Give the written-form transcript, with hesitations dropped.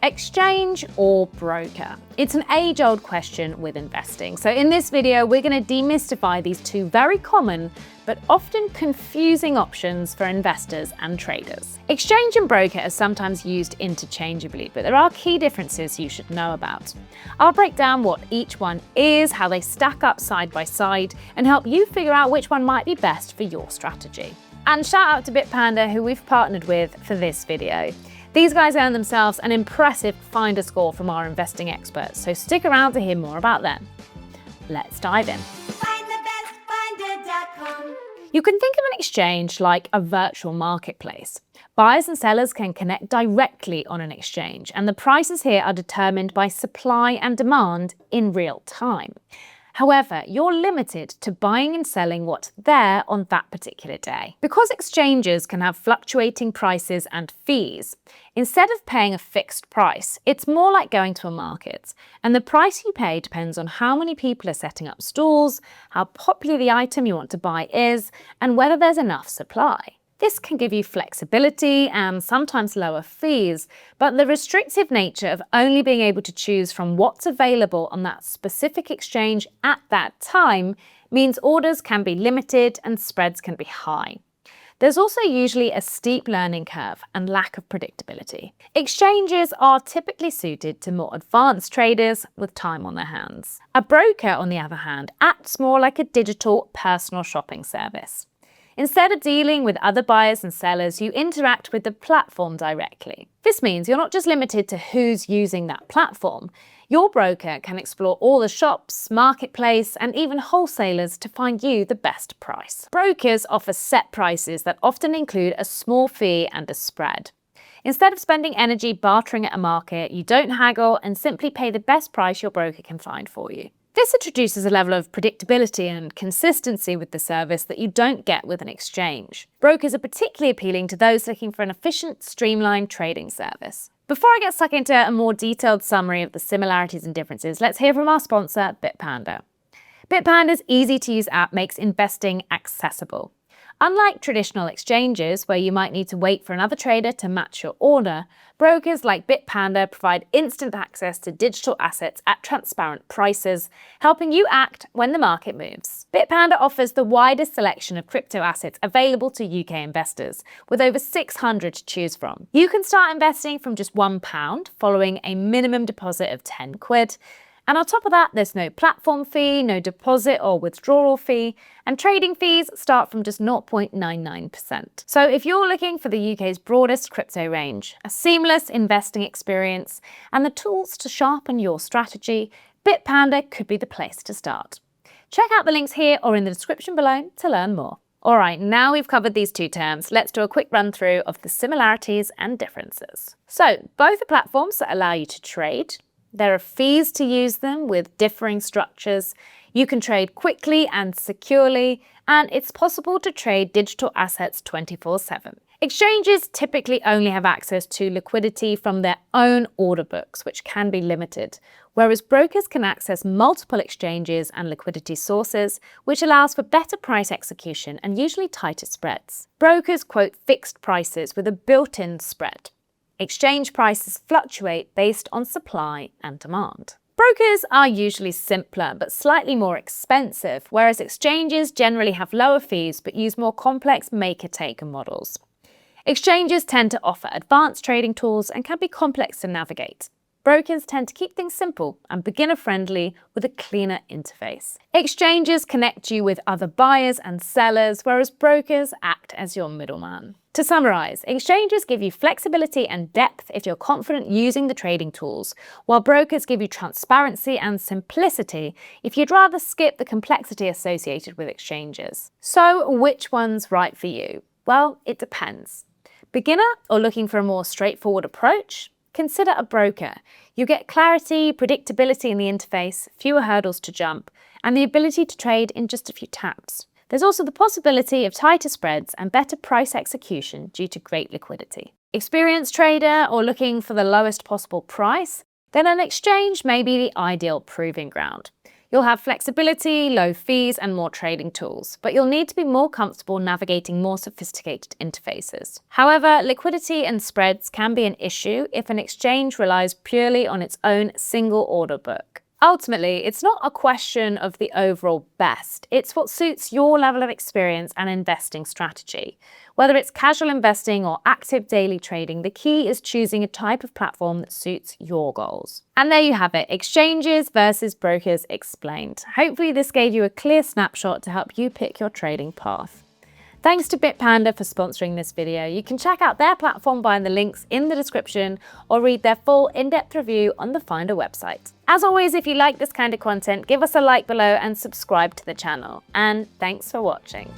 Exchange or broker? It's an age-old question with investing. So in this video, we're going to demystify these two very common but often confusing options for investors and traders. Exchange and broker are sometimes used interchangeably, but there are key differences you should know about. I'll break down what each one is, how they stack up side by side, and help you figure out which one might be best for your strategy. And shout out to Bitpanda, who we've partnered with for this video. These guys earned themselves an impressive Finder score from our investing experts, so stick around to hear more about them. Let's dive in. You can think of an exchange like a virtual marketplace. Buyers and sellers can connect directly on an exchange, and the prices here are determined by supply and demand in real time. However, you're limited to buying and selling what's there on that particular day. Because exchanges can have fluctuating prices and fees, instead of paying a fixed price, it's more like going to a market. And the price you pay depends on how many people are setting up stalls, how popular the item you want to buy is, and whether there's enough supply. This can give you flexibility and sometimes lower fees, but the restrictive nature of only being able to choose from what's available on that specific exchange at that time means orders can be limited and spreads can be high. There's also usually a steep learning curve and lack of predictability. Exchanges are typically suited to more advanced traders with time on their hands. A broker, on the other hand, acts more like a digital personal shopping service. Instead of dealing with other buyers and sellers, you interact with the platform directly. This means you're not just limited to who's using that platform. Your broker can explore all the shops, marketplace, and even wholesalers to find you the best price. Brokers offer set prices that often include a small fee and a spread. Instead of spending energy bartering at a market, you don't haggle and simply pay the best price your broker can find for you. This introduces a level of predictability and consistency with the service that you don't get with an exchange. Brokers are particularly appealing to those looking for an efficient, streamlined trading service. Before I get stuck into a more detailed summary of the similarities and differences, let's hear from our sponsor, Bitpanda. Bitpanda's easy-to-use app makes investing accessible. Unlike traditional exchanges, where you might need to wait for another trader to match your order, brokers like Bitpanda provide instant access to digital assets at transparent prices, helping you act when the market moves. Bitpanda offers the widest selection of crypto assets available to UK investors, with over 600 to choose from. You can start investing from just £1, following a minimum deposit of £10. And on top of that, there's no platform fee, no deposit or withdrawal fee, and trading fees start from just 0.99%. So if you're looking for the UK's broadest crypto range, a seamless investing experience, and the tools to sharpen your strategy, Bitpanda could be the place to start. Check out the links here or in the description below to learn more. All right, now we've covered these two terms, let's do a quick run through of the similarities and differences. So both are platforms that allow you to trade. There are fees to use them with differing structures. You can trade quickly and securely, and it's possible to trade digital assets 24/7. Exchanges typically only have access to liquidity from their own order books, which can be limited, whereas brokers can access multiple exchanges and liquidity sources, which allows for better price execution and usually tighter spreads. Brokers quote fixed prices with a built-in spread. Exchange prices fluctuate based on supply and demand. Brokers are usually simpler but slightly more expensive, whereas exchanges generally have lower fees but use more complex maker-taker models. Exchanges tend to offer advanced trading tools and can be complex to navigate. Brokers tend to keep things simple and beginner-friendly with a cleaner interface. Exchanges connect you with other buyers and sellers, whereas brokers act as your middleman. To summarize, exchanges give you flexibility and depth if you're confident using the trading tools, while brokers give you transparency and simplicity if you'd rather skip the complexity associated with exchanges. So which one's right for you? Well, it depends. Beginner or looking for a more straightforward approach? Consider a broker. You get clarity, predictability in the interface, fewer hurdles to jump, and the ability to trade in just a few taps. There's also the possibility of tighter spreads and better price execution due to great liquidity. Experienced trader or looking for the lowest possible price? Then an exchange may be the ideal proving ground. You'll have flexibility, low fees, and more trading tools, but you'll need to be more comfortable navigating more sophisticated interfaces. However, liquidity and spreads can be an issue if an exchange relies purely on its own single order book. Ultimately, it's not a question of the overall best, it's what suits your level of experience and investing strategy. Whether it's casual investing or active daily trading, the key is choosing a type of platform that suits your goals. And there you have it, exchanges versus brokers explained. Hopefully this gave you a clear snapshot to help you pick your trading path. Thanks to Bitpanda for sponsoring this video. You can check out their platform via the links in the description or read their full in-depth review on the Finder website. As always, if you like this kind of content, give us a like below and subscribe to the channel. And thanks for watching.